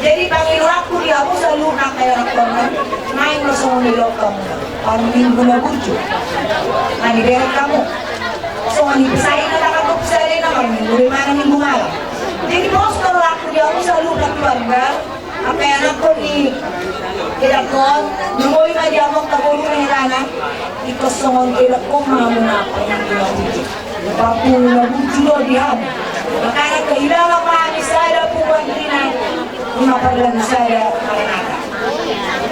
Jadi Panginoon aku dia mo sa lunak kaya rakon naing mo sa nilok kamu minggu na bujo nga niberek kamu so nipisahin na nakatup sa rin naman minggu malam. Jadi bos kalau aku dia mo sa lunak keluarga apa yang aku ni kilakon numoy na dia mo kabulong na hirana ikosongon kilakon mamuna ako ng bujo papulo na bujo dia makanya kailangan kami saya pumandinan mapalang saya Maranatha.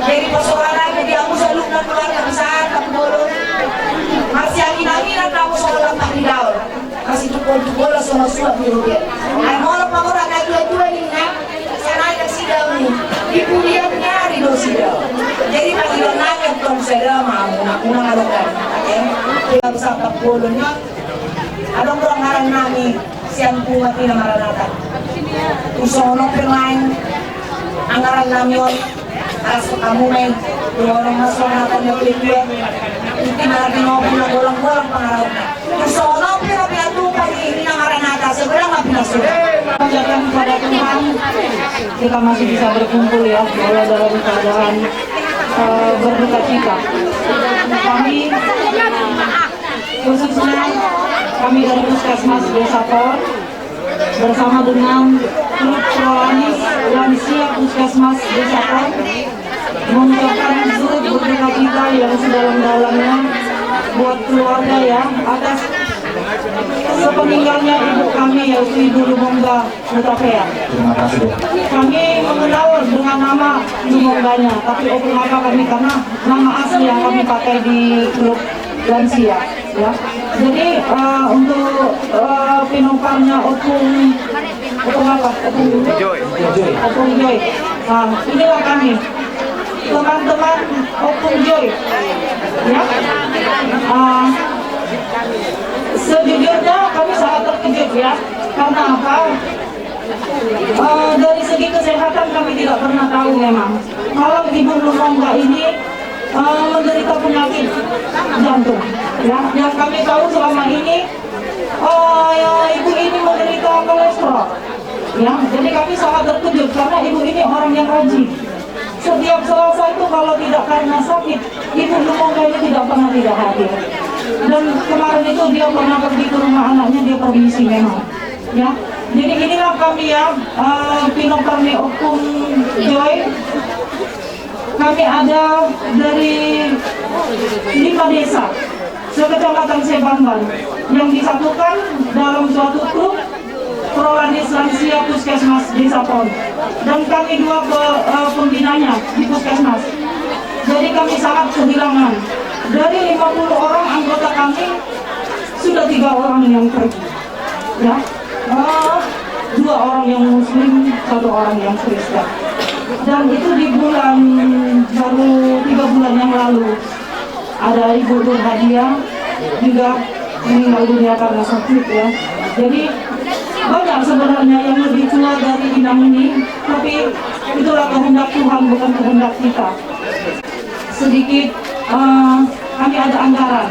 Jadi persoalannya dia mo sa lunak keluarga saan kapulong masih angin-anginan kamu sa walang pakidaw kasi tukol-tukol sa masuat ni Ruben ay morang-morang na dua-dua na sanay nagsigaw ni ipulihan niya rin sigaw. Jadi Panginoon namin itong sila unang alukan kaya sa kapulong niya anong kurang harang namin siyang pumati na Maranatha kung sonong pirmain ang aral namin yun aras kamu may durong masong natin na pilipin hindi natin mo pinag-ulang-ulang pangaraw na kung sonong pinapinatupan ini ng Maranatha sebenarnya nggak pinasulat Panjatkan kepada Tuhan kita masih bisa berkumpul ya walau dalam keadaan berduka cita. Kami khususnya kami dari Puskesmas Desa Por bersama dengan klub Prolanis Lansia Puskesmas Desa Por mengucapkan turut berduka cita yang sedalam-dalamnya buat keluarga ya atas sepeninggalnya ibu kami yaitu Ibu Lumongga Hutapea. Kami mengenal dengan nama Lumongganya, tapi opung apa kami karena nama asli yang kami pakai di klub lansia. Ya, jadi untuk pinoparnya opung apa? Opung Joy. Nah, inilah kami teman-teman opung Joy. Ya. Sejujurnya kami sangat terkejut ya, karena apa? Dari segi kesehatan kami tidak pernah tahu memang kalau Ibu Lumongga ini menderita penyakit jantung. Ya, yang kami tahu selama ini ibu ini menderita kolesterol. Ya, jadi kami sangat terkejut karena ibu ini orang yang rajin. Setiap Selasa itu kalau tidak karena sakit, Ibu Lumongga ini tidak pernah tidak hadir. Dan kemarin itu dia pernah pergi ke rumah anaknya, dia permisi memang. Ya, jadi inilah kami ya, Pinoparni Opung Joy. Kami ada dari 5 desa sekecamatan Sebamban yang disatukan dalam suatu klub Prolanis Lansia Puskesmas Desa Por. Dan kami 2 pembinanya di Puskesmas. Jadi kami sangat kehilangan. Dari 50 orang anggota kami, sudah 3 orang yang pergi. Ya, 2 orang yang Muslim, 1 orang yang Kristen. Dan itu di bulan baru 3 bulan yang lalu ada Ibu Nur Hadiah juga meninggal dunia karena sakit ya. Jadi banyak sebenarnya yang lebih tua dari Inang ini, tapi itulah kehendak Tuhan bukan kehendak kita. Sedikit kami ada anggaran,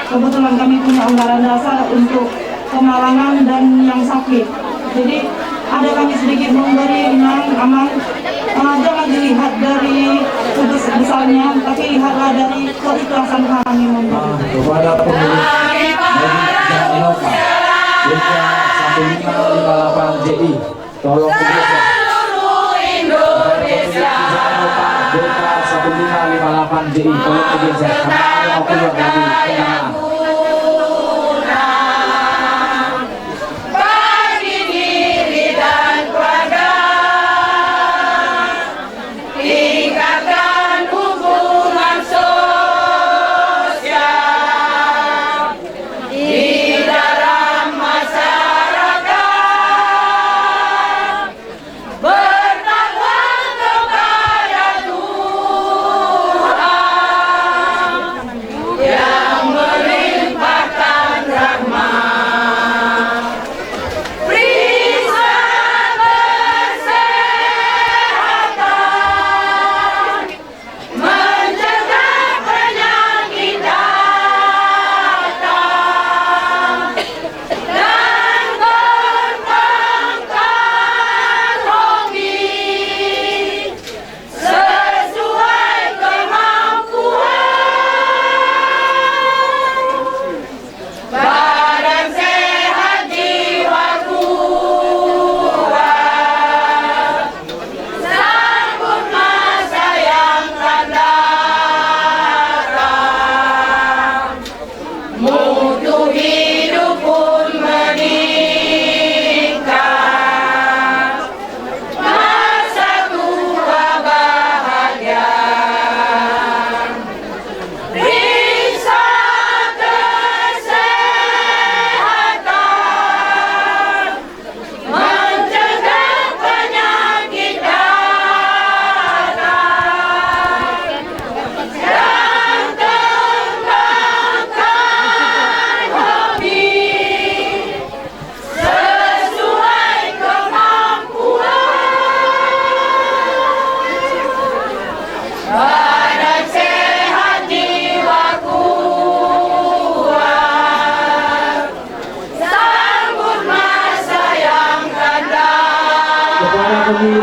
kebetulan kami punya anggaran dasar untuk pemalangan dan yang sakit. Jadi ada kami sedikit memberi aman. Jangan dilihat dari tugas besarnya, tapi lihatlah dari keikhlasan kami memberi. Kepada pemilik Jalan Innova, Desa 1558 JI, tolong bekerja. Indonesia. Desa 1558 JI, tolong bekerja. Karena mau keluar dari kendaraan. Yang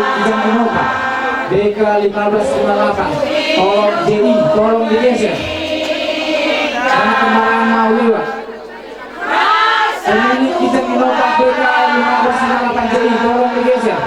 Ijang Innova. BK 1558. Tolong JI, tolong digeser. Karena kemarahan mau lewat. Pemilik Ijang Innova BK 1558 JI, tolong digeser.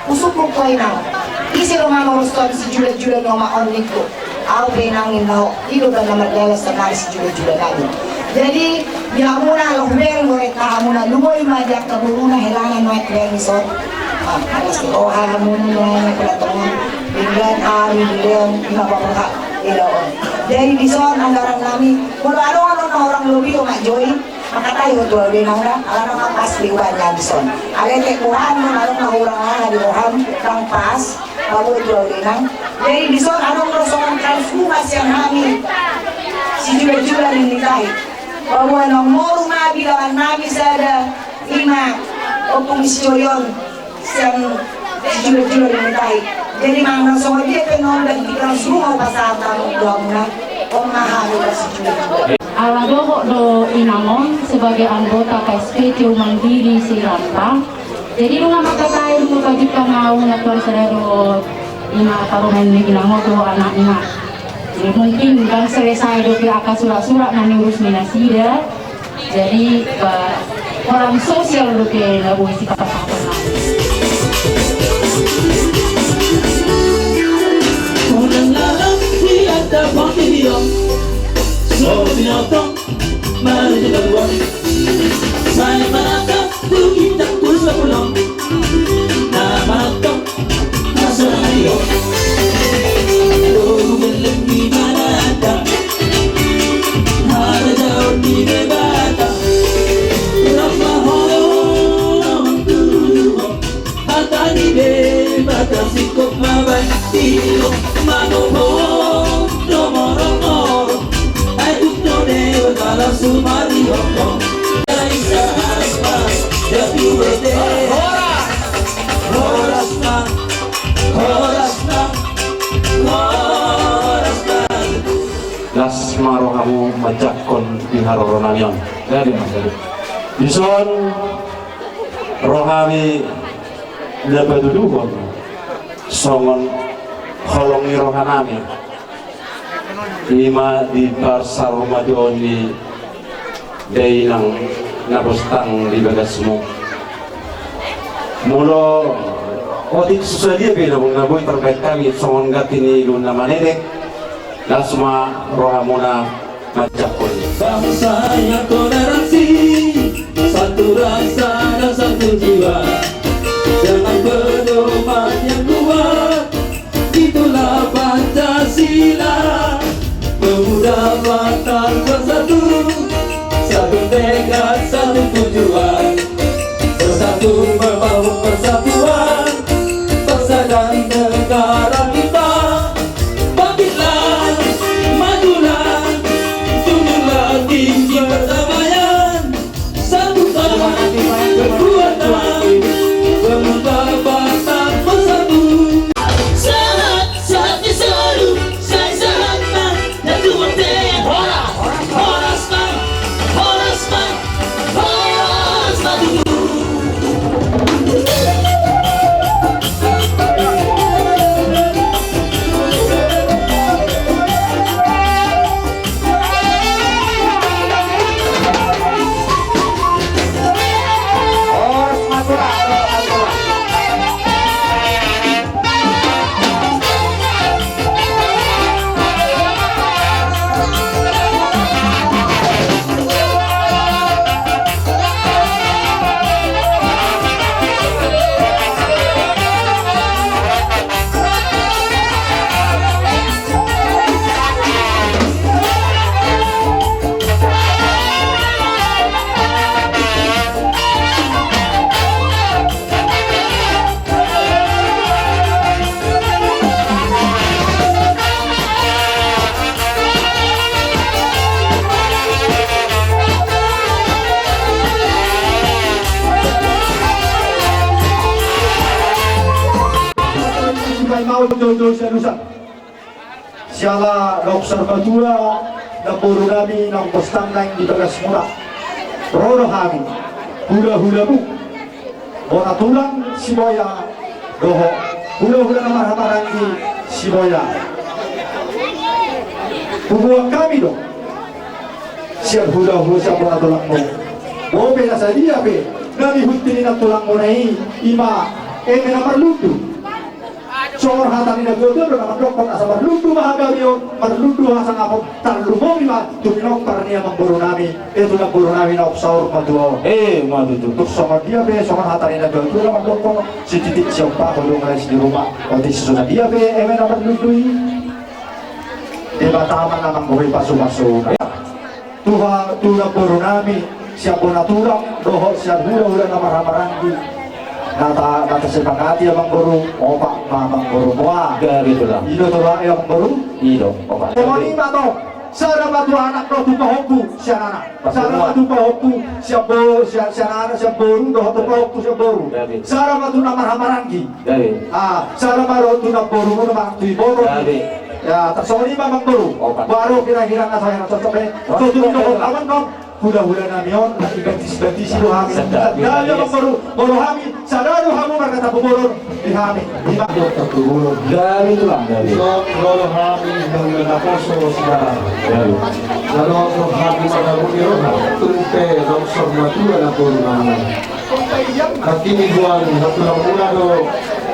Usok kung ko'y na. Isi Romano Roston si Julat-Julat ng ma-online ko. Ako pinangin na ho. Ilo ba na maglalas na si Julat-Julat natin. Jadi, biya muna, lumeng mo rin na muna, lumoy madyak na buruna, helangan mo at Lenison. Alas ko, muna na palatungan. Biglan, biglan, mapapaka, ilaon. Jadi, dison, ang larang namin, kung ano-ano na orang lubi o ma-joy, makatayo tuwa din ang na, alam ang pas liwan niya dison. Alete, kuhan mo, anong nahurang nga, dibuhan, kang pas, bago tuwa din ang. Jadi, dison, anong rosong transfumas yang namin, si Jula-Jula nilitahi. Bahwa nang moro mabilangan namin sa ima o komisyon yon siyang si Jula-Jula nilitahi. Jadi, mga rosong dia penon dan ikang sumo pasata ng doang na o mahalo na si Jula-Jula. Aladoho do inamon sebagai anggota KSPT Mandiri Siranta. Jadi nung makatayin mo bagi pangau na tuan sadaro ina taruhan ni inamo do anak ina. Jadi mungkin bang selesai do akan surat-surat na niurus minasida. Jadi orang sosial do ke labo isi kapasatan na. Orang lalang tiada bangkit diam. So binatang mari kita buat. Saya menatap tu kita terus pulang. Nah menatap masa hari. Lalu belum di mana ada. Ada jauh di bebata. Rasa orang tua. Hata di bebata sikap mabati. Manohong nomor-nomor. Kalau sumari hongkong Raisa asma Happy birthday Horasna Horasna Horasna Las marohamu majakon diharoronanion. Dari Mas Eri. Dison rohami lebaduduhon songon holongi rohanami. Lima di pasar Ramadan di dainang narustang di bagasmu. Mulo otik susadia bina mong naboy terkait kami songon gatini luna manedek lasma rohamuna majakun. Bangsa yang toleransi, satu rasa dan satu jiwa, dengan pedoman yang kuat, itulah Pancasila. Pemuda Batak bersatu, satu tekad, satu tujuan, bersatu membangun persatuan bangsa dan negara kita. Bangkitlah, majulah, tunjuklah tinggi perdamaian, satukan kekuatan, pemuda Batak bersatu. Sehat, sehat selalu, saya sehat. Mau jodoh serusak siala observatua na puro namin ng postang laing di bagas mura roro kami hula-hula bu bona tulang siboya doho hula-hula na marhatarang di siboya tubuhan kami do siya hula-hula siya bona tulang mo Bobe na sa dia be nami hutinin na tulang mo na ima na marluto Soor hatan ina jodoh naman dokon asa marludu mahagawyo, marludu hasang ako, tarlumong lima, tuminok parniya mangburo nami, ito na buro nami na opsaur maduo. Madudutuk sama dia be, soor hatan ina jodoh naman dokon, si titik siyang pa, kulong res di rumah, o di susunod dia be, eme na marludui. Diba tama namang buhay pasu-pasu. Tuha buro nami, siya po naturang, doho siya hula-hula na marhamaranggi. Nata sepakati abang guru, opak mamang guru kuah. Gitu lah. Ido tu lah yang guru. Ido, opa. Temoni mato, sara batu anak do tu pahoku siana. Sara batu pahoku siap boru, siana siap boru, do tu pahoku siap boru. Sara batu nama hamarangi. Sara baru tu nama boru, nama tu boru. Ya, tersoni mamang guru. Baru kira-kira nggak saya cocok deh. Tu tu aman kau. Hula-hula namion, ibatis-batis itu hami. Dahil ang baru hami, sarado hamo markata bumulon di hami. Dari itu lah, dari. Lolo hami ng naposo sila. Lolo hami sa nabuniro na tunte ng sormatura na puro naman. At tiniguan na tulang mula do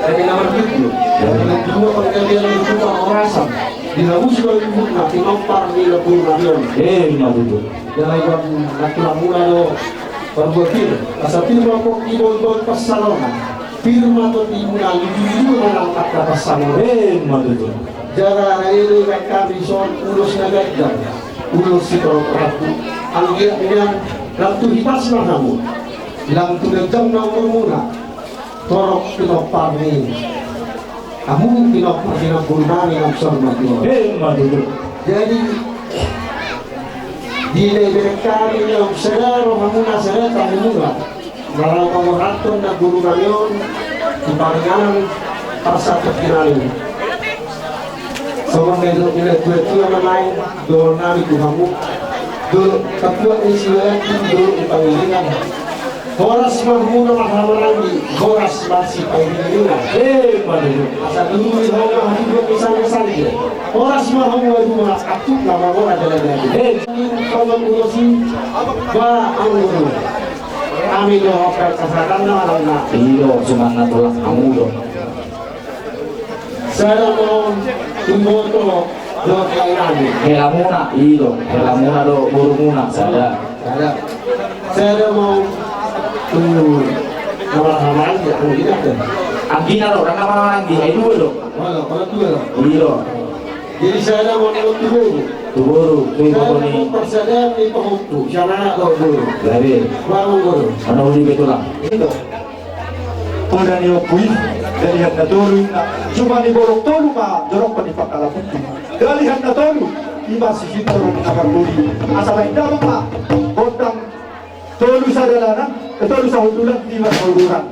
ay naman video. Nagdua pagkalian ng ito ang orasan. Dinabus ko yung ibu na tinampar nila puro namin. Madudu. Dahil bang natulang mula do pagbutir. Kasapin mo ako ibon-ibon pasalongan. Firma to di mula libido malang kapasalongan. Madudu. Jara railo kan kami son ulos na gagdan. Ulos si Torokratu. Ang giyak niya lang tuhipas na namun. Lang tunagdang na umuna. Torok pinapangin. Kamu pinapagulunani ang sormatur. Madudu. Jadi di level kami yang sedaro hamuna sereta hamuna marang kamuraton na guru nayon di paringanan pasat kinalin so medyo tua na lain do nami ku hamu do kapwa isiwan do pangilingan horas mahmuna mahamarangi horas masih pangilingan Madudu. asa dulu hoga hidup misalnya horas mahmuna dua akut nama ora jalan-jalan kalau ngurusin ba ang guru kami do hafal kasaran na na Ido, cuma natulang kamu dong. saya mau tumboto do kainani Helamuna, helamuna do buru muna sada. saya mau nama-nama aja ang tidak Anggina do, rangka mana anggi, ay dua do. kalau dua Ido, jadi saya mau tumboto tu buru, tu ibu saya ni. mau persediaan di pahuktu siapa do guru Dari, baru guru mana uli betulang. Tuna niyo puy, dalihan na tulu na cuma ni borok tolu ka, jorok pa ni pakalaputu. Dalihan na tolu, iba si kita rin nakakuli. Asa ba hindi pa, botang tolu sa dalanan, tolu sa hudulan, di ba sa hudulan.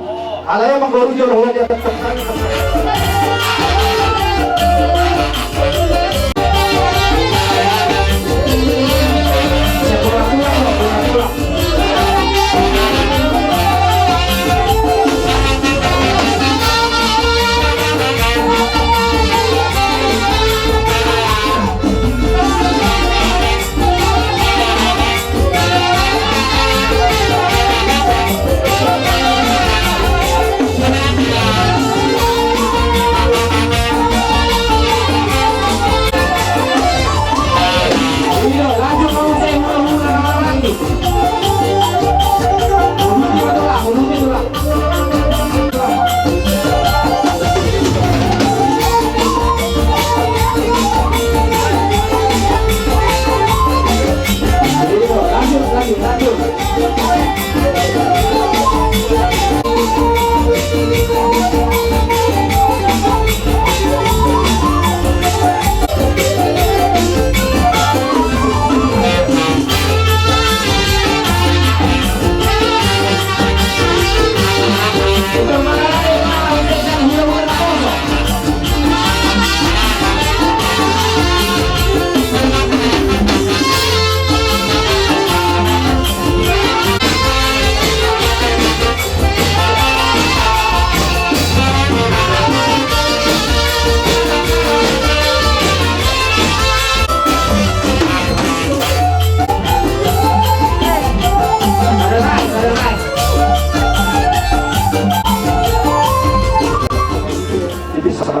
Alaya manggoro jorok wala di atas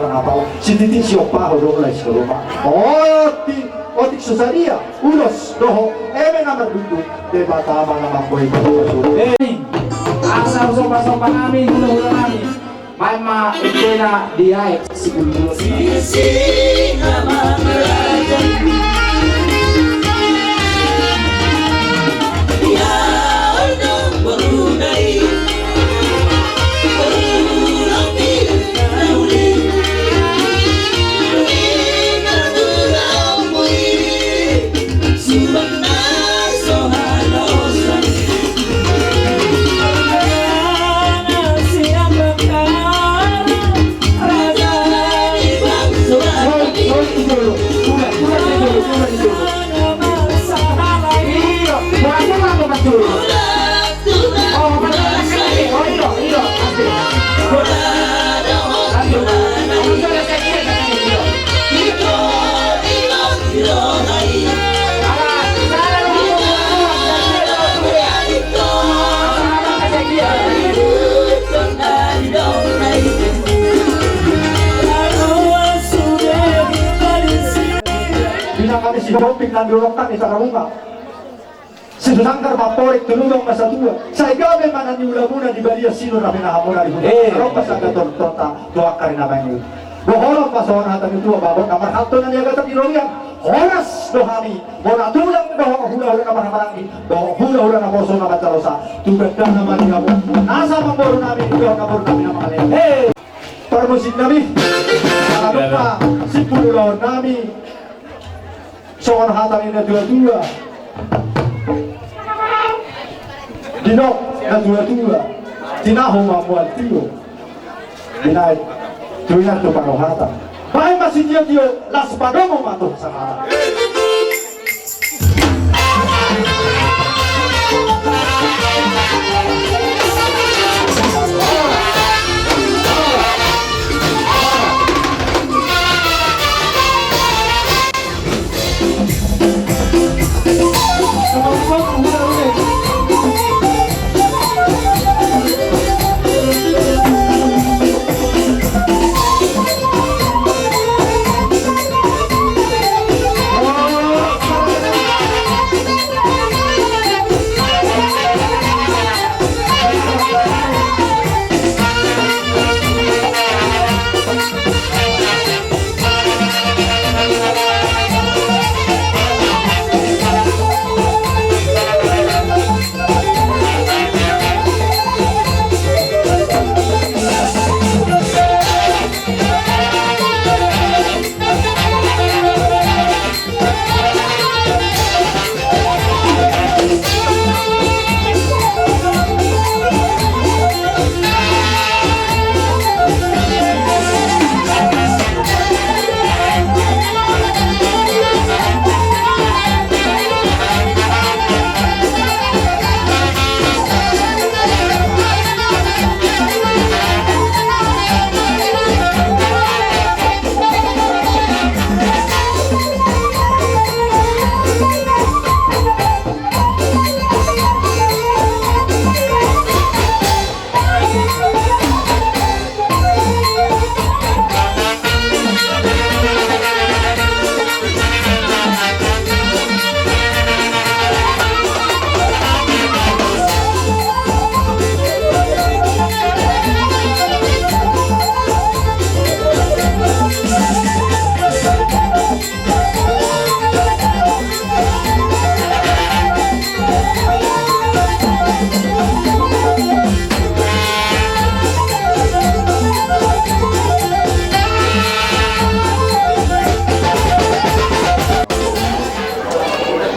apa si titik siapa orang lain sekolah otik susaria ulos doho nama duduk debata nama boy asal sopa-sopa kami, hula-hula kami mama ikena dia siguro kami si Doping dan Doroktan di Sakarunga sedangkan paporik tulung masa tua saya gawe mana ni ulamuna di balia sino na pinahamuna di Eropa sa gaton tota doa karina banyu boholo pasohon hatan itu babon kamar hatun na niya gatan iloyan horas dohami bona tulang doho hula-hula kamar hamaranggi doho hula-hula na poso na batarosa tubedang naman ni habo nasa mamboro namin doho kabor kami na mga leo permusik nabi lupa si pululau nabi soal hatang ini dua-dua dinok na dua-dua tinaho mamual tiyo dinay tuwinan to panohatang bahay masih dia las padomo mato sa hatang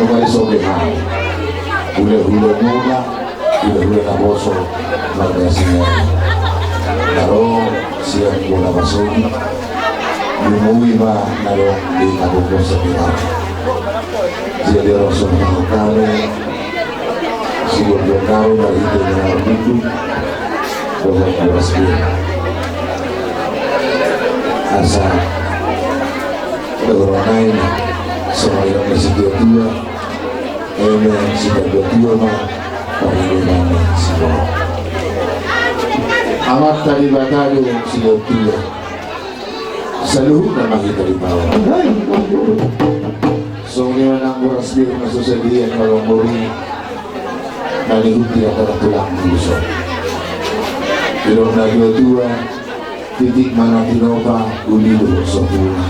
kembali sore hari hula-hula mula hula-hula na boso magkasinya naro siang bola masuk lumuwi ba naro di kabuko sa pilar jadi rasul kami siguro kami na ito na dito doon sa Basbi asa nagronay sa mayroong na siguro Amen, siguro na pahingin namin siguro. Amat talibatayo siguro sa luhod na makita di bawah. So ngayon ang oras din na susalihan ng mori nalihod niya tulang gusto. Pero nagdodua titik mana tinopa ulilo sa pula.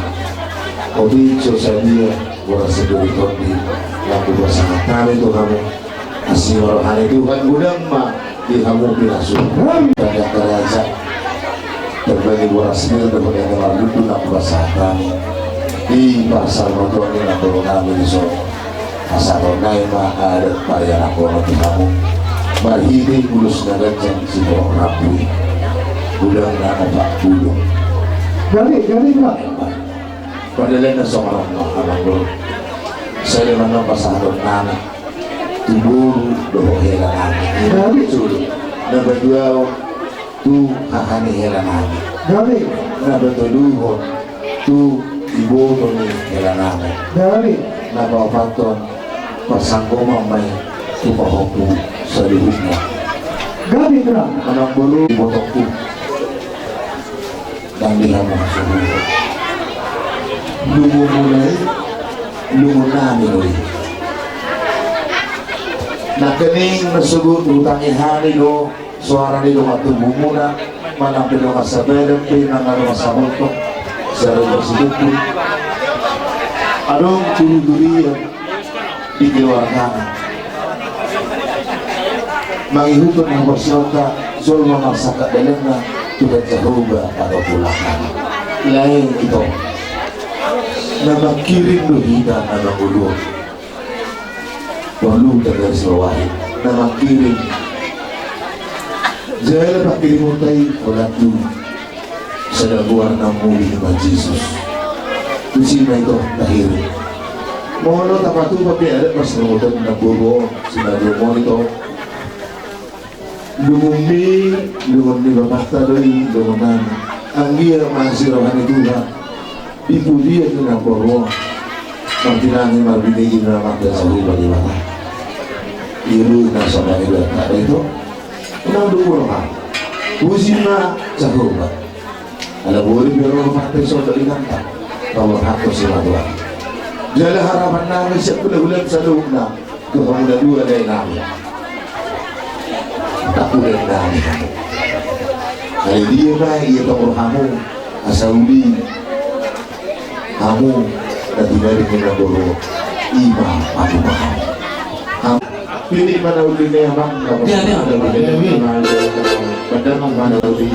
O dicho sa dia oras sa duriton di laku bersama kami itu kamu asyur hari Tuhan gudang ma di kamu pinasuh pada kerajaan terbagi oras ini untuk yang lalu itu nak bersama kami di pasar motor ini nak kami di so pasar online ma ada payah aku nanti kamu marhidi bulus nagajan si orang rapi gudang nak pak gudang Jadi Pak. padahal na seorang mahamang saya mana pasaron nana tuburu doho hela nani sulu na berdua tu kakani hela nani na bertoluho tu ibu ni hela nani na bawapaton pasanggoma may tupahoku sa lihumna anang bulu botokku dan dihamang suhu lungo mulai lungo namin ulit nakaning nasugot utangin hari lo suara nilo matumbo muna malampin lo kasabayan pinang masabot ko sa residente ko anong tuluduriyan ikiwarang mangihutong ng bersyota sul mamasaka dalam na tulad sa huba atau pulangan lain ito na makirin lo hita na nagulo perlu tergaris bawahi na makirin jaya makirin mo tayo walatu sa naguar ng muli ng Jesus tusin na ito nahirin mohon tapatu papi adat mas namutan na bubo sinabi mo ito lumumi babakta doi lumunan ang iya mahasirahan itu na ibu dia itu nak bawa Martinani marbinigi na naman sa huli bagaimana iru na sa mga ilan na ito unang dumo naman usin na sa huli alam mo rin pero mamatay sa dali kanta tawag hato sila doon jala harapan namin siya pula-ulan sa loob na kamunaluan ay namin takulan namin ay dia na iya tawag kamu asa uli kamu na dinarin niya na buro iba patubahan pilih mana uli na yamang bandar ng mana uli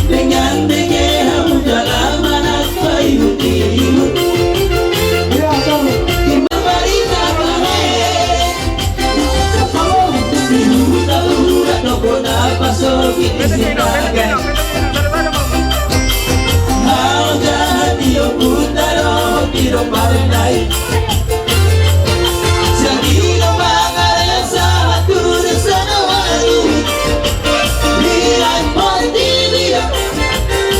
dengan dege hamu jalaman apa ihut Marita pahe Ibu tahu tak kona pasok isinagan Hau jahat iyo putaro tiro parenai Sagino mangalan sa hatur sa nawalu Lihat pandiliya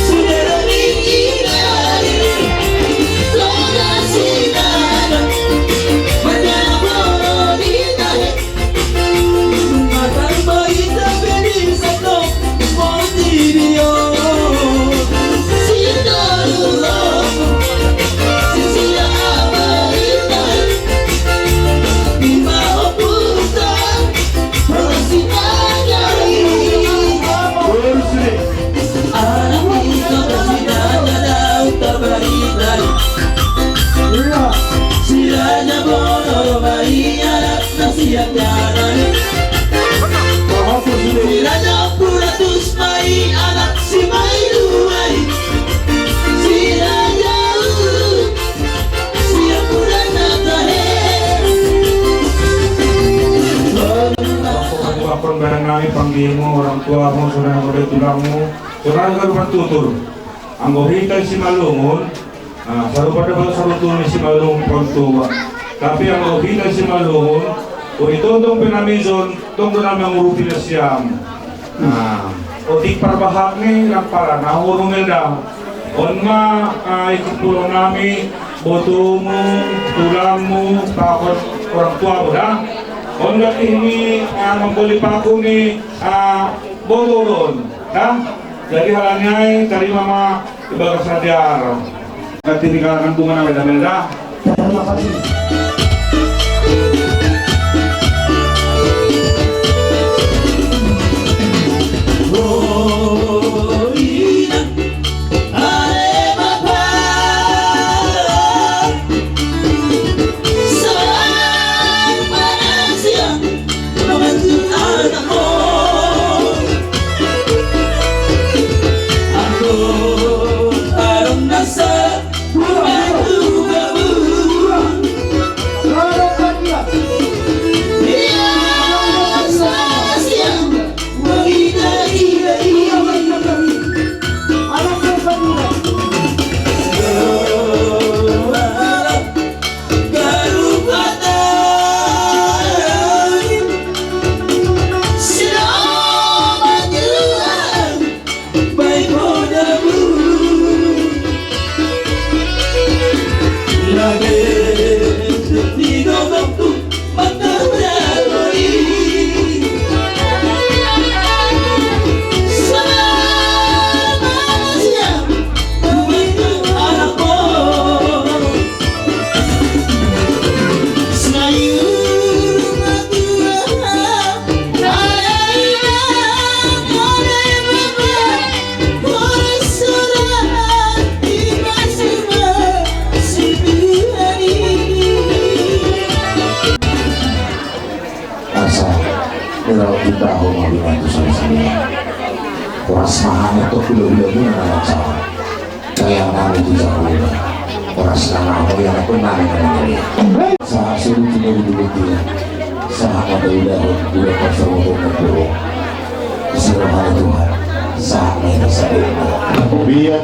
Sudara ringinari Toda sinana Manana borodinari Matang baita pedis atau Montirio Sindarulo Sisiya amarinay Ima oputan Perasinanyay Anak itu kesinanya daun terbarinay Siranya bono bayi anak nasihat janay Siranya puratus mai anak si mai luai Siranya siap purana tahe Apapun barang kami panggilmu, orang tuamu, saudara muda tulangmu, saudara karupan tutur. Anggo hitai si malungun, sarupada sarutun si malungun pontua. Tapi anggo hitai si malungun, o itondong pinamizon, tunggu namin ngurupi na siyam. O di parbahak ni lang pala, nahurong nila. On nga, ikut tulong namin, botomu, tulangmu, takot orang tua mo na. Ongat ini membeli paku ni bodoron Nah, jadi halangnya tadi mama ibarat sadar. Nanti di kalangan tungan beda-beda. Terima kasih. Kalau kita mau membantu sama-sama, oras mahal itu bila-bila anak sama. Kaya kami di Jakarta, oras nama yang aku nari nari. Sa sulit dulu dia, sa apa udah pasal untuk berdoa. Selamat Tuhan, sa mereka saya. Biar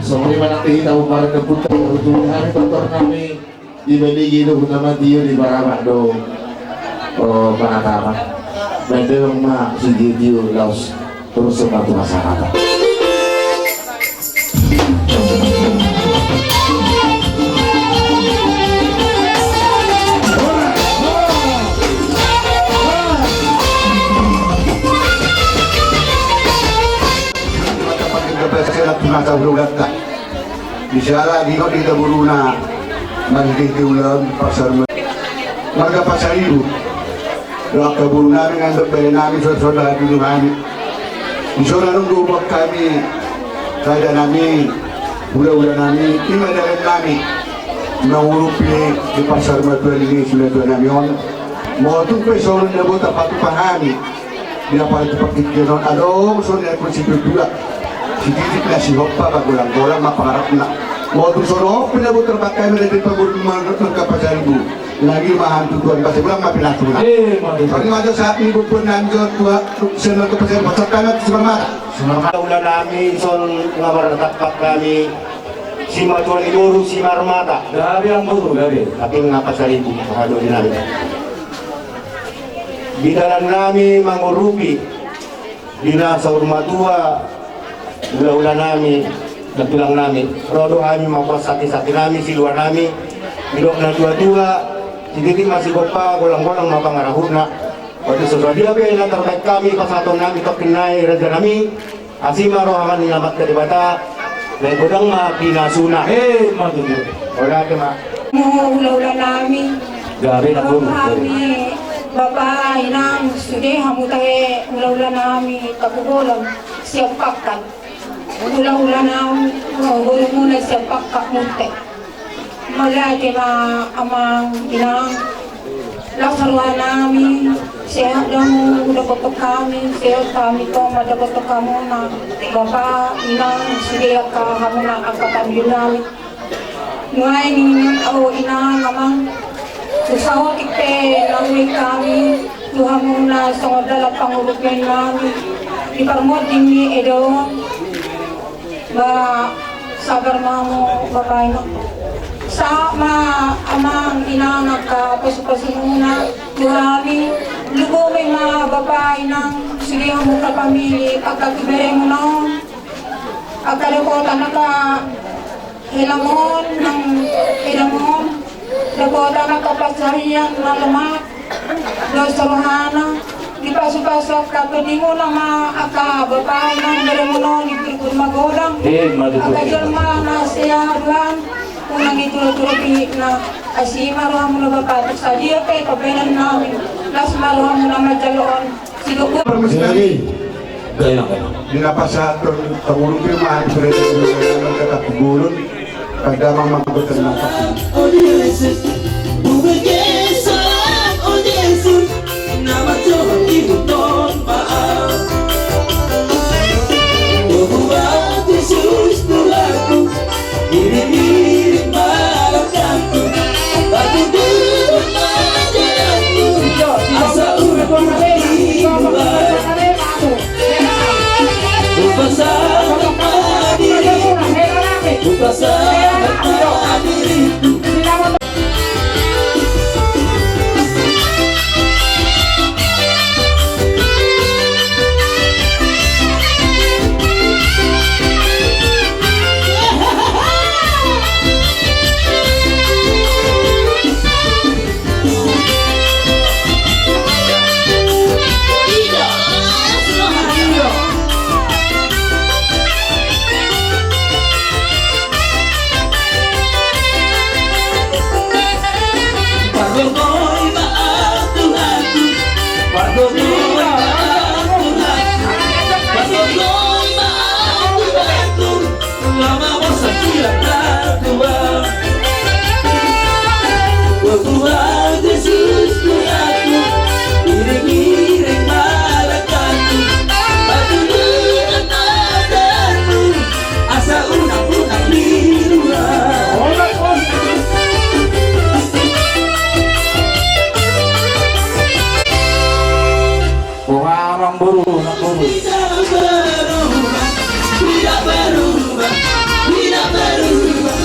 semua mana kita umpara keputar untuk hari kantor kami dibeli gitu nama dia di Barabado. Oh, panatama. Medang ma si Gidio Laos terus membantu masyarakat. Bicara di kau tidak buruna, mandi ulam pasar marga pasar ibu. Doa keburu namin ang dapay namin sa saudara dulu kami. Isora nung gubak kami, kada namin, ula-ula namin, imadalan namin, nangurupi di pasar matuan ini sudah tuan namin. Mau tuh pesoran na buta patupahani, dinapalit pakikirong adong so na prinsipyo dula. Sididik na si Hoppa bagulang-gulang mapangarap na. Mau tuh sono pinabot terbaik kami dari pagurungan kapasar ibu. Lagi mahan tujuan bahasa ulang mapinatuna. Pag mado sa ating bupon namin tua sino to pasal pasal kami semangat. Semangat ulan namin son ngabaratapak kami si Matuan Idoro si Marmata. Gabi ang buru gabi. Aking napasalibu hado din namin. Bidalan namin mangurupi dina sa urmatua ulan namin nagtulang namin. Rodo kami mapasati-sati namin si luar namin. Bidok na dua-dua hindi masih gopa golang-golang mapangarahon na. Pati sa dia ay terbaik kami pasaton namin tokinay raja nami. Asima rohaman nilamat ka dibata. Dahil kodang mapinasuna. Matutuyo. Wala ka ma. Ula-ula namin. Gabi na po. Kami babae nang sude hamutahe ula-ula namin kapugulang siyang pakat. Ula-ula namin muna siyang pakat munte. Malaki na amang inang lasaruan namin, sehat lang dapat kami, sehat kami to madapat kami na bapa inang sige ka kami na ang kapamilya namin. Ngayon ninyo o inang amang susawa kite namin kami, tuha muna sa madala pangurupin namin, iparmod din ni Edo, ba sabar mo babae na. Sa amang inanag ka pasupasimuna, durami, lugo may mga babae ng sige mo ka pamili, pagkakibere mo na, agkalukota na ka hilamon, ng hilamon, lukota na ka pagsariyan na lumat, doon sa ruhana, dipasok-pasok kato di mo na aka babae ng beramuno ipirkod magolang aka jelma na siya doan kung nangitulo-tulo na asima roha mo na bapatok sa diyo kay kapenan namin las maroha mo na majaloon siluko dinapasa tangulong pirmahan sa rin ng kakapigulon pagdamang magbutan ng Oh Jesus, bukagesan, oh Jesus, nama Tuhan dibuton maaf. Tuhan Yesus Tuhanku, diri-diri malaikat-Ku, batu duduk jalanku, asa urut hidupan. Bersama diriku, bersama diriku. Pagboy maaf Tuhanku, pagboy maaf Tuhanku, pagboy maaf Tuhanku, lama masa tidak Tuhan. Tuhan Yesus Tuhanku, iring-iring malaikat-Ku, batu dengan mataku, asa unak-unak liruan. Orang buru, Tidak berubah, tidak berubah.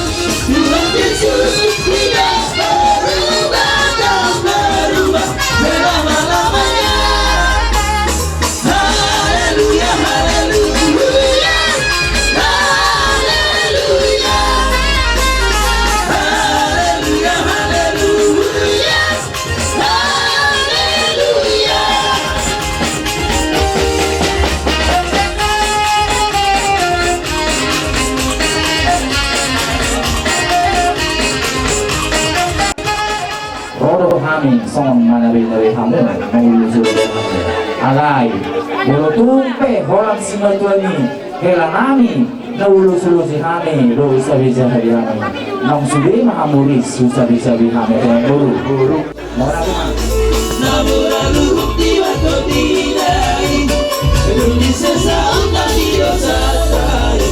Tuhan Yesus tidak berubah, tak berubah selama-lamanya. Haleluya, haleluya, haleluya, haleluya, haleluya, haleluya. rodo kami song manawi-nawi hamu mengulusul kami alai bolo tumpe holang simatuani hela nami naulusul si kami do isa-bisa hari kami nang sudah mahamuri susah-bisa kami dengan buru Namun tiba tidak Indonesia sama dosa saya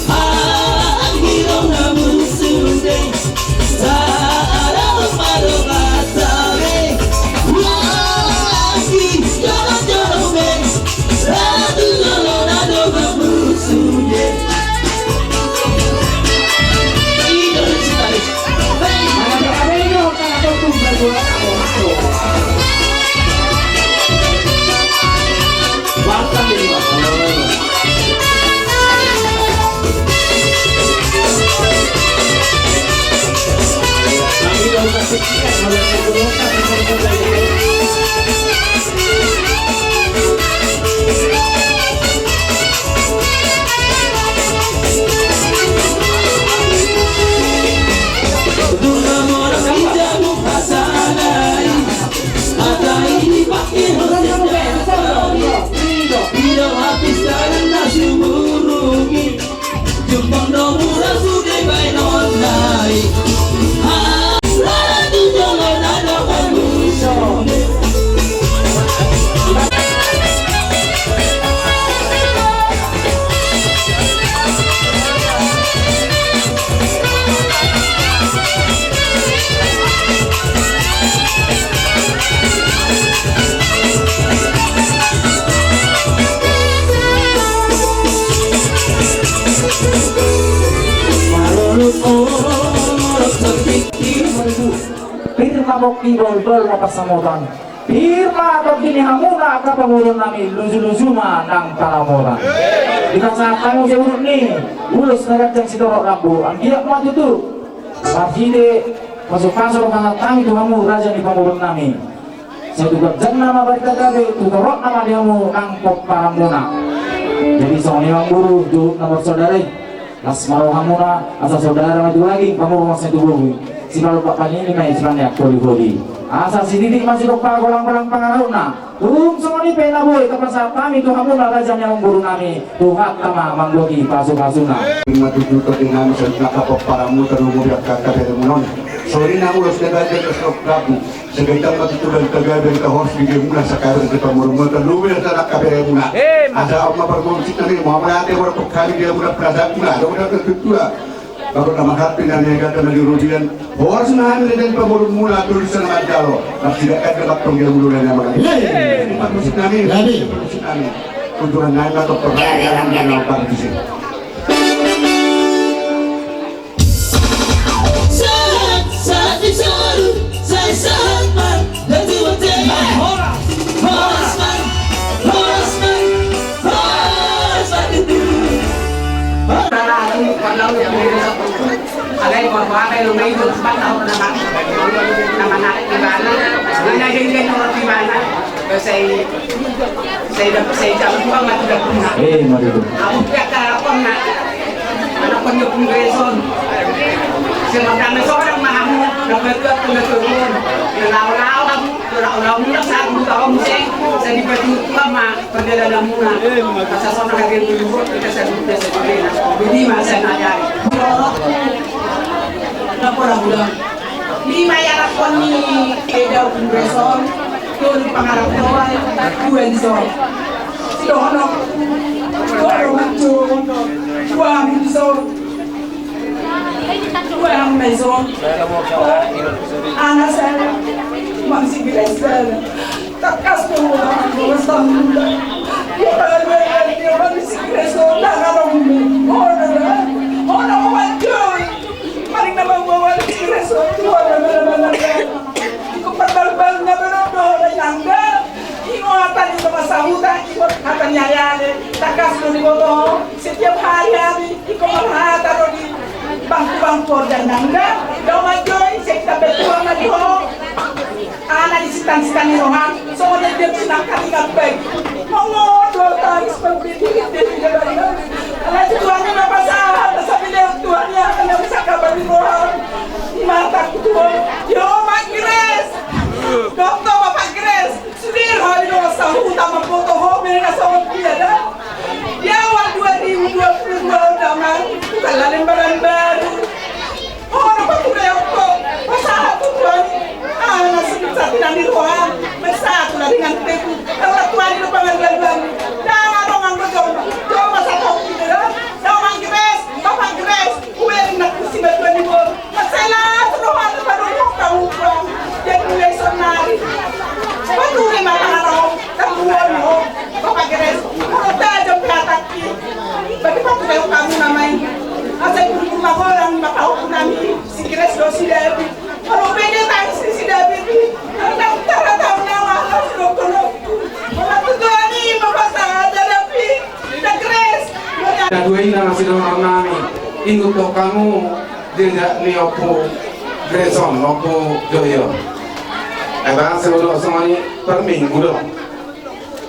Akhirnya namun sudah Saat pada matame Wasi jodoh-jodoh me Satu jodoh nado bermusuhnya Indonesia Bahkan di Pirma bokti bol mapasamutan Pirma begini hamuna ka pangulong namin luzu-luzuma ng kalamuran Ikaw sa kamu sa urut ni ulus nagagdang si Dorok Rambo ang giyak mo tutu Marjide masuk-pasok mga kami Tuhanmu raja ni pangulong namin saya juga jangan nama berita gabe tutorok nama dia mau nangkop paramuna. Jadi soalnya memang guru dulu nomor saudara las marohamuna asal saudara maju lagi kamu masih tubuh si lalu pak ini main sebenarnya koli asal si didik masih lupa golang-golang pengaruhna semua ini pena boy kapan saat kami tuh kamu narajan yang guru nami tuhat tama manggogi pasu-pasuna matuju ka dengan sa nakapok para mo tarungo ya kakabere mo non. Sorry na ulos na dati ka sa prabu. Sa gaitang matutulan kagabe ka hos bigay mula sa karon sa pamurmo tarungo ya sa nakabere mo na. Asa ako maparmonsik na rin mo amay ate wala pagkali dia mula prasa mula. Daw na tutula. Bago na maghapin na niya gata na dirudian. Hos na hamin din pamurmo mula tulis sa naman dalo. Nagsigakat na matong dia mula na mga. Pagmusik namin. Pagmusik namin. Kunturan na ito pagkakalang mga pagkisip. Saat disaru, saya saat man dan jiwa teman. Horasman itu. Agay ko kay lumay do pataw na naman di bana na din ko di bana kasi say jam ko ang matudag na marido ako kaya ako na ano ko yung kongreson sinagdami so ang mahamu nagpatuat ko na tuon nalaw mo na sa mo ta mo sa di patutu ma pagdala muna sa so nakagin mo kita sa dina hindi masa na yari na pulang-pulang. Lima yang ako ni Edaw Kongreson, yun pangarap ko ay Duenson. Sino ano? Duenson. Duang Maison. Ana sana, magsigilesel. Takas ko mo ang basta mundo. Yung magsigilesel, nakarong mo. Ono ko manjoy. Paling naman mawala si Resort, wala naman hindi ko patalbal na berodo na yangga. Ingatan yung mga sahuda, ingatan niya yan. Takas mo ni Boto, setiap hari, ikaw mahata ro di bangku-bangku dan nangga. Daw manjoy, sekta betua na di ho. Ana di sitan-sitan ni Rohan, so na dia sinakalikat bag. Mongo, dua tangis pagbitigit din niya ba yun? Alam si tuannya mapasahan, nasabi niya yung tuannya, alam sa kabar ni Rohan. Mata ko tuan, yo, mag-gres! Doktor, mapag-gres! Sudir, hari doon sa huta, mapoto ho, may nasawag niya na. Yawan 2022 naman, kalalim baran-baran. Oh, napatuloy ako. Masaha ko tuan. Nasibit sa atin ang niluhan. Masaha ko na rin ang tepo. Nawatuan nyo pangalan. Nanganong ang gagawin. Diyo masakong kinira. Daw mang-gres. Mapag-gres. Uwering nakusibat ko ni mo. Masala. Tunuhan na panunok ka upang. Yan yung lesson na rin. Patuloy matangarong. Tamuhan mo. Mapag-gres. Murutad yung plataki. Bakit patuloy ko kami namay? Asay kung magolang makaupo namin. Si Gres do si David. Kalau pwede tayo si David. Ang tara-tara na mga sinok-tunok. Mga tutuan ni mabasa na David. Na Gres. Naduhin na nga sinunod namin. Ingot ko kamu tidak ni Opo Greson, Opo Joyo. Ay ba, segulo sa mga perminggu doon.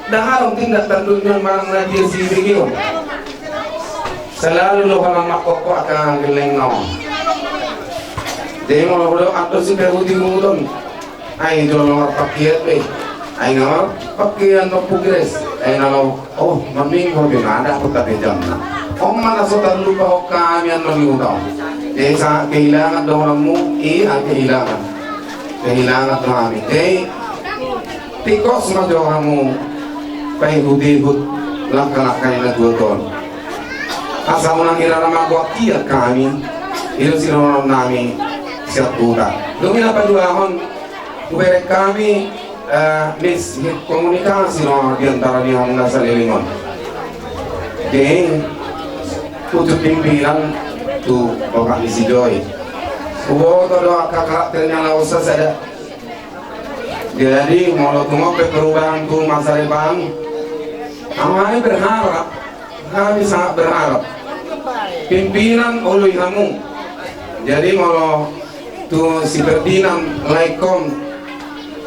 Daharong tindak tandungan marang na dia si Bigyo. Selalu lo kalau makoko akan geleng no. Jadi mau lo atau si perudi mudon, ay jolo pakiat be, ay ngamar pakian no pugres, ay nalo oh maming mo binada ako tapi jam na. Om mana sotan lupa ko kami ang naliutaw. Jadi sa kailangan daw mo ang kailangan namin. Jadi tikos na daw mo pahihudi-hud lang kalakay na duton. Asa mo nang ilarama ko kiat kami, ilo sinunod namin siya tuta. Doon pinapaduahon, kuwerek kami, komunikasi no, di antara niya muna sa lilingon. Okay, puto pimpinan tu Bapak si Joy. Ubo to doa karakternya lausa sada. Jadi mau tunggu perubahan tu masa depan, kami berharap, kami sangat berharap. Pimpinan uluy kamu. Jadi kalau tu si Ferdinand Laikom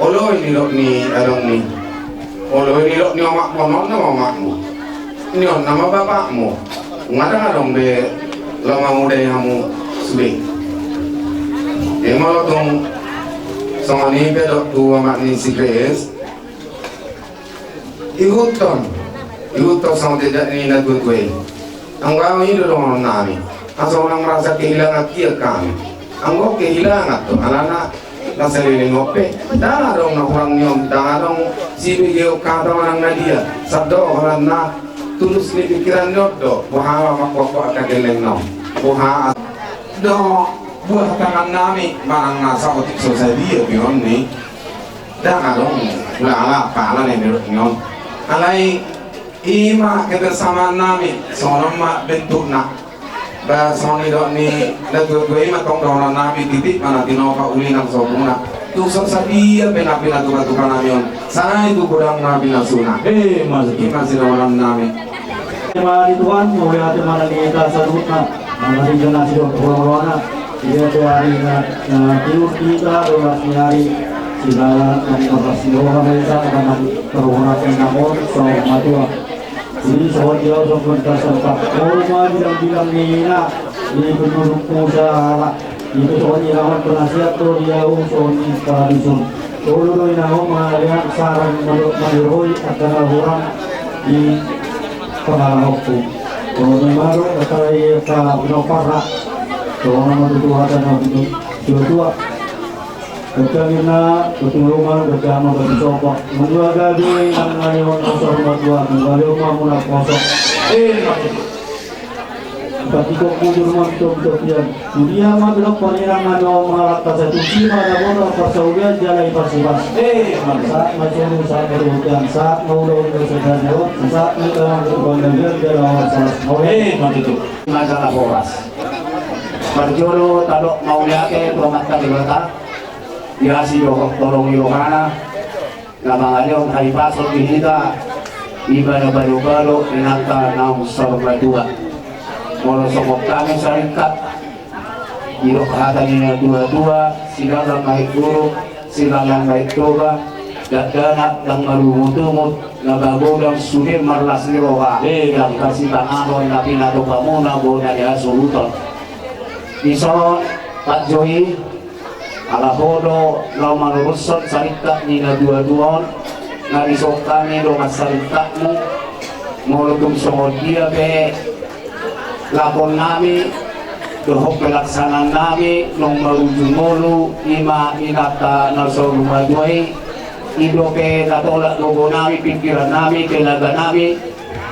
Olo nilok ni adong ni. Olo nilok ni omak monon nama omakmu. Ni on nama bapakmu. Ngadang be lama muda yang kamu sudah. Malah dong sama ni bedok dua mak ni si Grace. Ikuton sama tidak ni nak gue. Anggap ini dorong nami. Asal orang merasa kehilangan kia kami. Anggap kehilangan tu. Anak-anak nasa liling ngope. Dah dong nak orang nyom. Dah dong si bigeo kata orang nadia. Sabdo orang nak tulus ni pikiran do. Buha makwa akan geleng nom. Buha do buah tangan nami manang nasa otik society ya bion ni. Dah dong ngala kala ni bion. Alai ima kebersamaan nami seorang mak bentuk nak. Bahasa ni dok ni lagu ima tong dong nami titik mana tinoka ulinang sokuna. Tu sadia pena tu namion. Sana itu kurang nabi nasuna. Ima sinawalan nami. Tema Tuhan, mulai hati mana kita sadutna, mana jenazah itu corona, dia tu hari tidur kita, doa hari segala informasi doa kita karena corona penamor sama tua. Jadi soal dia soal kita serta corona bilang nina, ini penduduk usaha, itu soal ilawan penasihat tu dia soal tradisi. Kalau ini nak melihat saran menurut akan orang di pengalaman waktu. Kalau baru kata ka pinopara, kalau nama tujuh dan dua kecangina ketulungan bersama bercoba menjual gaji yang ngayon kosong berdua kembali rumah mula kosong. Tapi kok mujur mantuk dia. Dunia mah belum penirangan mengalak kata suci mana bono persaudian jalai persibas. Saat macam saat berhujan saat mau daun bersejarah saat mereka berkondangan dalam salah. Itu masalah boras. Berjuru talok mau lihat promat kali berta. Ya si Yoko tolong Yohana. Nama alion hari pasok kita ibadah baru inata naum sorba dua. Kalau sokok kami sarikat Irok hatanya dua-dua silalang baik buruk silalang baik toba dadanak dan marumutumut nabagodang sudir marlas niroha yang kasih tanahon nabi nato pamuna bona ya soluton iso Pak Joy ala bodo lau manurusot sarikat nina dua-duon narisok kami do masaritatmu mulutum somod dia be lapor nami dohok pelaksanaan nami nong marujung mulu ima inata naso rumah duai ido ke tatolak logo nami pikiran nami tenaga nami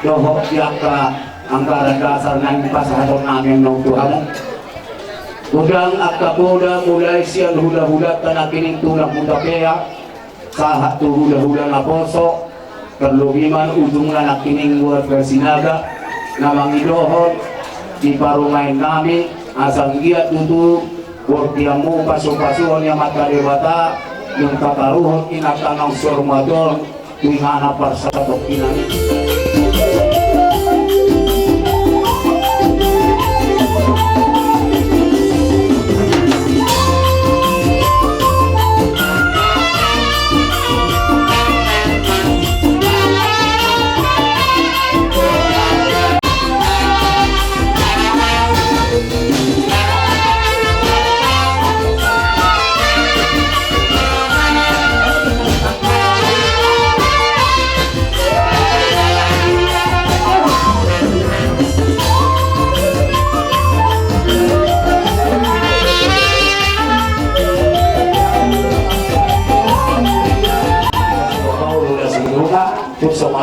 dohok jaka anggaran dasar nang pasahaton nami nong tuhamu udang akapoda mulai siang hula-hula tanakining tulang mutapea sahat tu hula-hula na poso perlugiman ujung nakining buat bersinaga namang idohon di parungain kami asal giat tutu wortiamu pasu-pasuan yang mata dewata yang tataruhon inatanang surmadon tuingana parsatok inani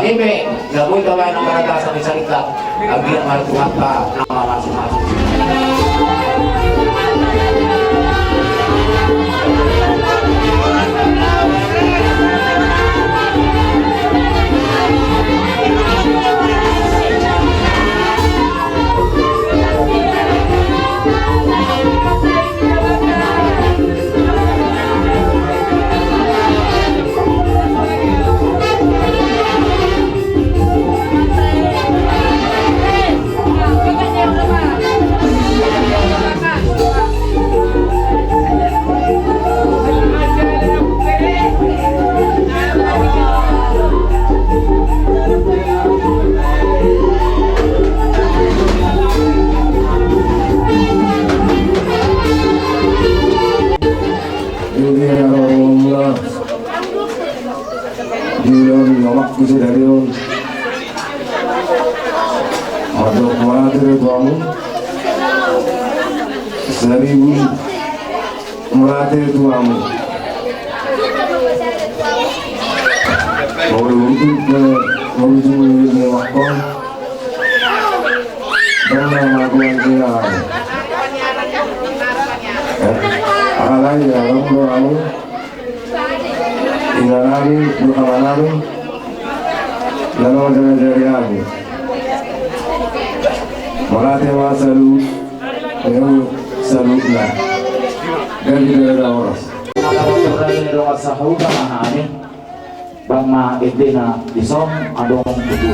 Ibe, lagoy kaway ng karatasan ni salita, abiang marituhata ng masing-masing. Terima kasih. Untuk melatih kamu 1000 melatih tuamu. Kalau untuk menuju waktu dan melakukan sinar. Alai dalam doamu, inalami doamu, lalu dari aku. Melatih wasalu, yang salutlah dan tidak ada orang. Kalau berani doa sahuda mahani, bang ma edena isom adong kudu.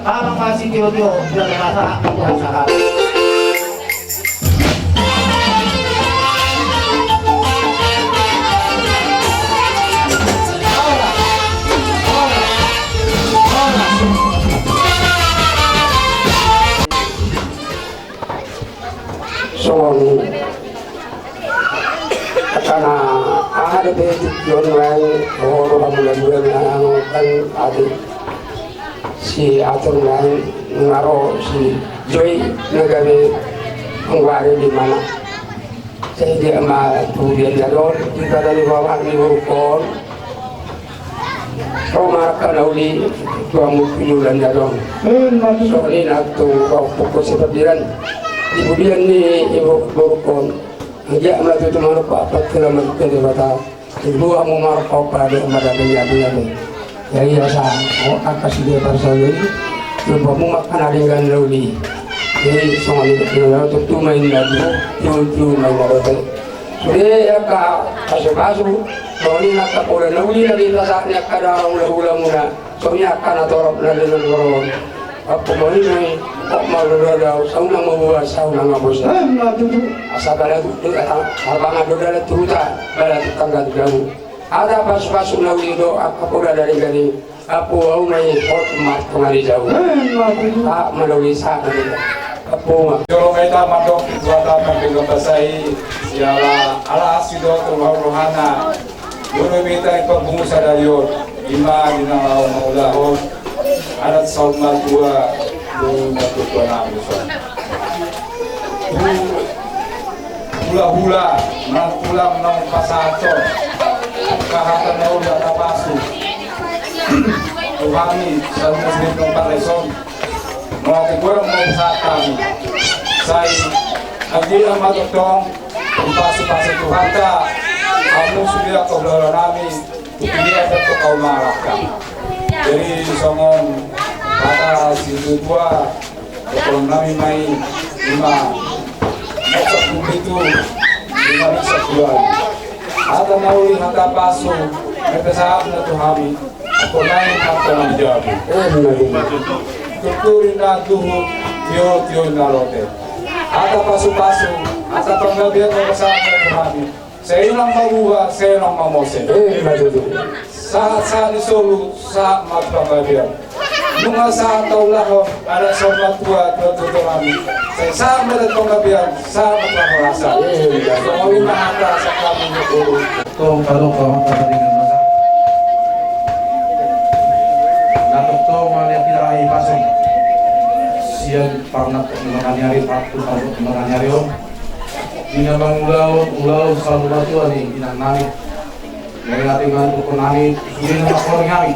Parang masih tiyo-tiyo, biar rasa usaha. So, karena ada tujuan lain, orang bulan-bulan yang kan ada si atur lain ngaruh si Joy negara menguari di mana sehingga emak kemudian jadol kita dari bawah di Urukon Romar Kanauli tuang pinulan jadol so ini naktu kau pukul sepediran kemudian ni ibu Urukon dia melatih teman apa kilometer dari kota ibu kamu markau pada pada jadi jadi rasa akas dia bersama lupa mumak kan ada yang lauli jadi soal itu tentu main lagi tentu main lagi sudah ya kasih masuk kalau ini nak kapolda lauli lagi rasanya kada ulang muna soalnya akan atau lagi orang apa mau ini kok mau ada sauna mau buat sauna nggak bisa asal bala itu abang ada dalam turutan bala tangga jauh ada pas-pas lauli do kapolda dari gani apo au mai hot mat tengari jauh tak melalui sana apo jolo meta madok tuata pembelo pasai siala ala asido tulau rohana jolo meta ipabungu sadayo lima dinang maulahon adat sauma tua do batu nabi hula-hula nang pulang nang pasato kahatan nau data pasu Tuhani selalu muslim nomor leson mau kurang mau saat kami saya lagi amat dong pasu-pasu Tuhan tak kamu sudah kau belah kami dia tetap kau marahkan jadi somong kata situ dua kalau kami main 5 maksud itu 5 bisa keluar ada mau lihat pasu mereka saat na Tuhani ako namin ako ng jabu. Tuturin na duho, tiyo na lote. Ata paso-paso, ata panggabihan ng kasama ng Tuhani. Sa iyo lang mabuha, sa iyo lang mamose. Sa nisolo, sa magpanggabihan. Nunga sa taulaho, ada sobat tua tutur kami. Saya sama dan penggabian, sama perasa. Semua mahata sa kami nyukuru. Tong kalau kau dengan masa. Natok to malah kita ai pasang. Siang pernah menanyari waktu kalau menanyari om. Ina bang ulau selalu batu ani ina nami. Mereka tinggal untuk nami, sudah nama orang kami.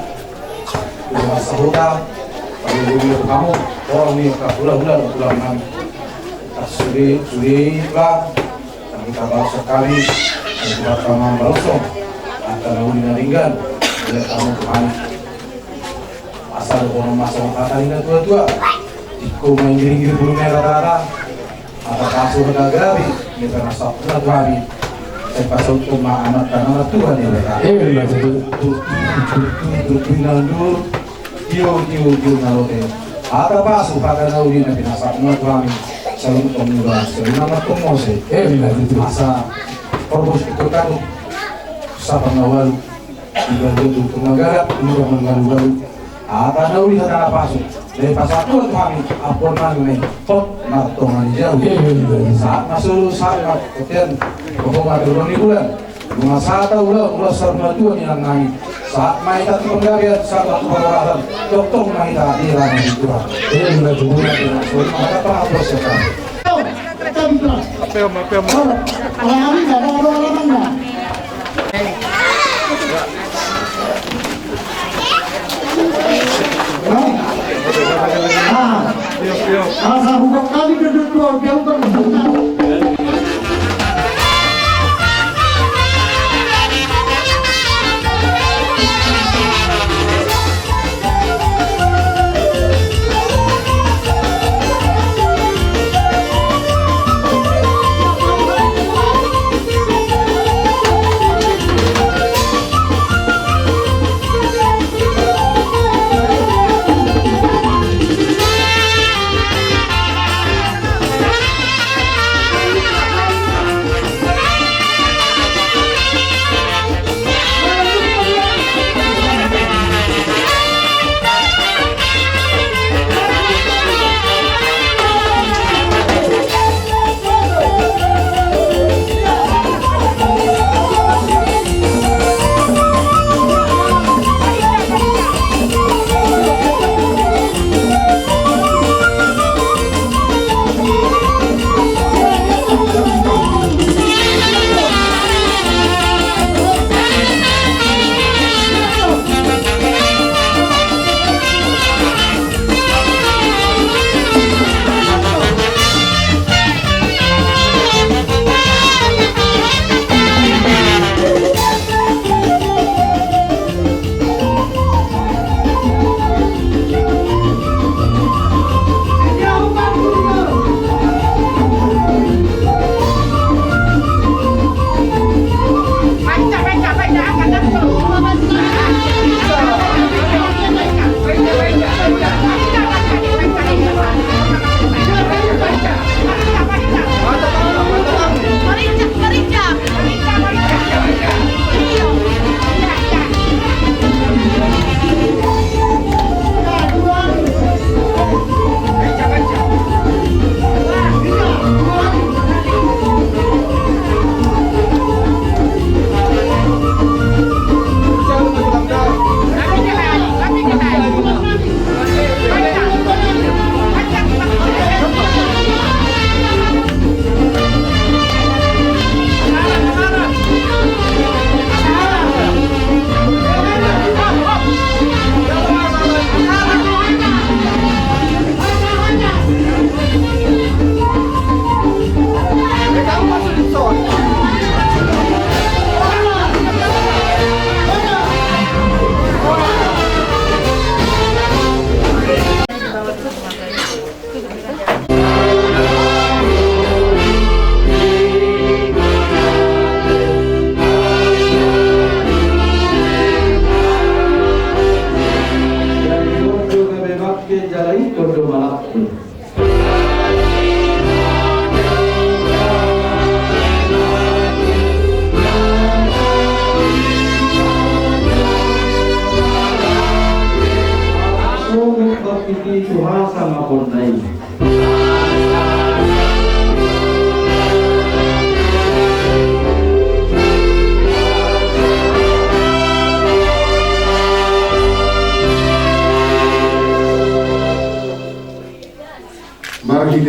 Rumah sahuta, kalau dulu kamu orang ni ulah kami. Suri lah, kita baru sekali, kita kamu balosong, antara uli naringgan, bila kamu kemana. Asal orang masuk kata ini tua-tua, ikut main giring-giring burungnya rata-rata, atau kasur negara, kita rasa pernah kami. Saya pasal cuma anak Tuhan ya mereka. Berpinandur, kiu nalote. Ada pasal pada naudi nabi nasa umat kami. Selalu pemuda, selalu nama pemose. Masa forbos itu kan sapa ngawal. Dibantu pengagar, murah menggalu-galu. Ada naudi ada pasal. Dari pasal Tuhan kami, apun nang tot natongan jauh. Saat masuk saat kemudian pokok ada di bulan rumah sata ulah sarma Tuhan yang nangis saat main tadi penggalian saat pengarahan dokter main tadi lagi di Tuhan ini sudah bulan dengan semua apa proses kan Asa hukum kami kedua jauh terbuka.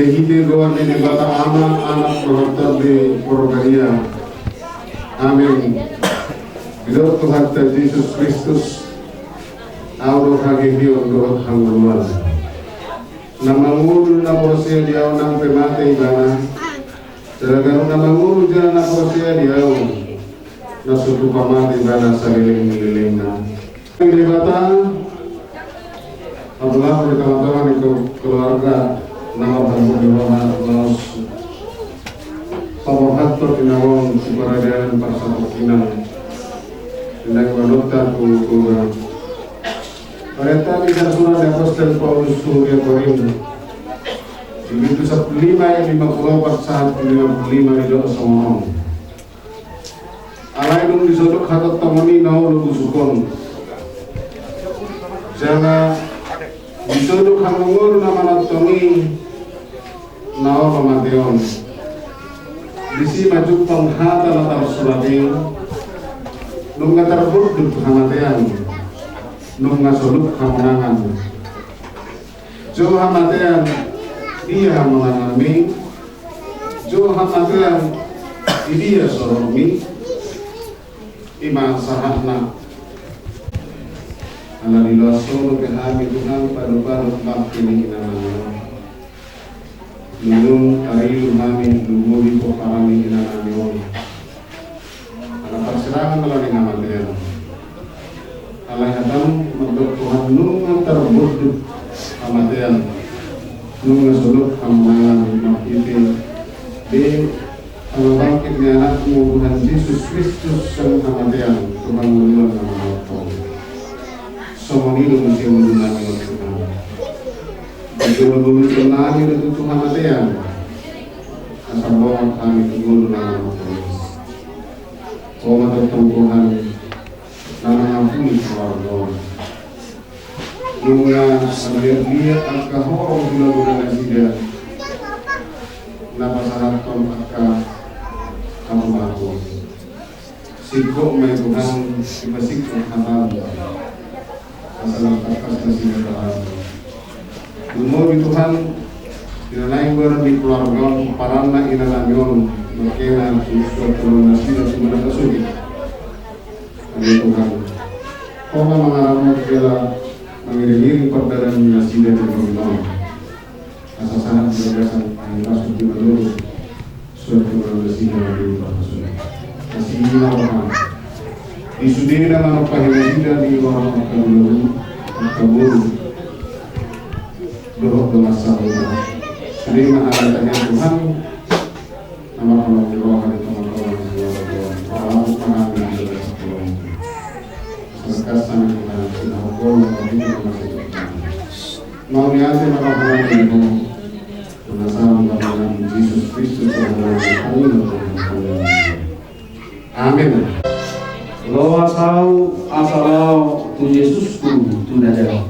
hide doan ini bata anak berhormat di Purwokerto. Amin. Bila Tuhan Yesus Kristus, Allah hagihion doa hangguan. Nama ngulu na prosia dia nang pemate ibana. Teragaru nama ngulu dia na prosia dia na suku pamate ibana saliling na. Ini bata Allah berkawan-kawan itu keluarga nama bangsa di bawah nos pamohator tinawang keberadaan pasal kinang tindak wanita kukuran. Mereka bisa surat Apostel Paulus Surya Korintus begitu 15 yang 54 saat 55 di doa semua. Alai dong disodok hatat tamani nau lu sukon. Jangan disodok hangur nama natongi nau pamateon. Disi maju penghata latar surating nunga terburduk hamatean nunga soluk hamangan jo hamatean dia mengalami jo hamatean dia soromi iman sahana ala dilaso ke hami Tuhan paru-paru makin namanya Nung ayu mami lumuri po parami inanami ala persilangan melalui nama dia alai hadam mendok Tuhan nung terburduk amatian nung suluk amangan makiti di bangkitnya anakmu Tuhan Yesus Kristus yang amatian Tuhan menurut nama Allah semua ini masih menggunakan Tuhan Dulu kenali itu Tuhan Tuhan asal bawa kami dulu nama Tuhan. Kau Tuhan nama ampuni keluarga. Nunga lihat angka horong gula nasinya. Napa sahat kau angka kamu aku. Sikok mai Tuhan sikok halal. Asal angkat nasinya halal. Umur Tuhan dinanai ber di keluarga parana inalamion berkena susu turun nasi dan semua kasudi. Amin Tuhan. Kau mengarahkan segala mengiringi perbedaan nasi dan berdoa. Asasan berdasarkan kasus di Maluru suatu nasi dan berdoa. Nasi ini nama di sudena nama pahimasi dan di orang Maluru kabur. Doa masa lalu. Jadi menghadapnya Tuhan, nama Allah hari teman-teman Allah mengambil dari sekolah. Berkesan dengan sudah hukum tapi masih mau niatnya melakukan itu. Penasaran dengan Yesus Kristus yang Amin. Lo asal tu Yesusku tu Nazareth.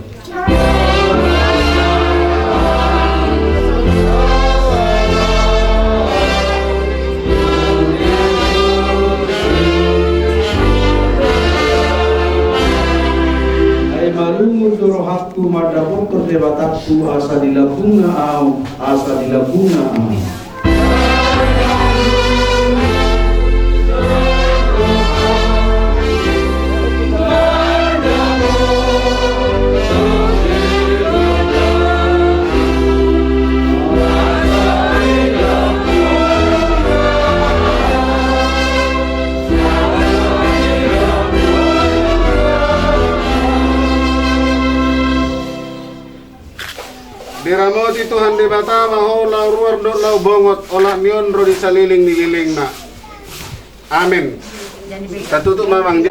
Malungun doro hakku madapun terdebatakku asa dilabunga au asa dilabunga au. Diramoti Tuhan di bata maho lau ruar dok lau bongot olak nion ro disaliling nililing na. Amin. Katutup mamang.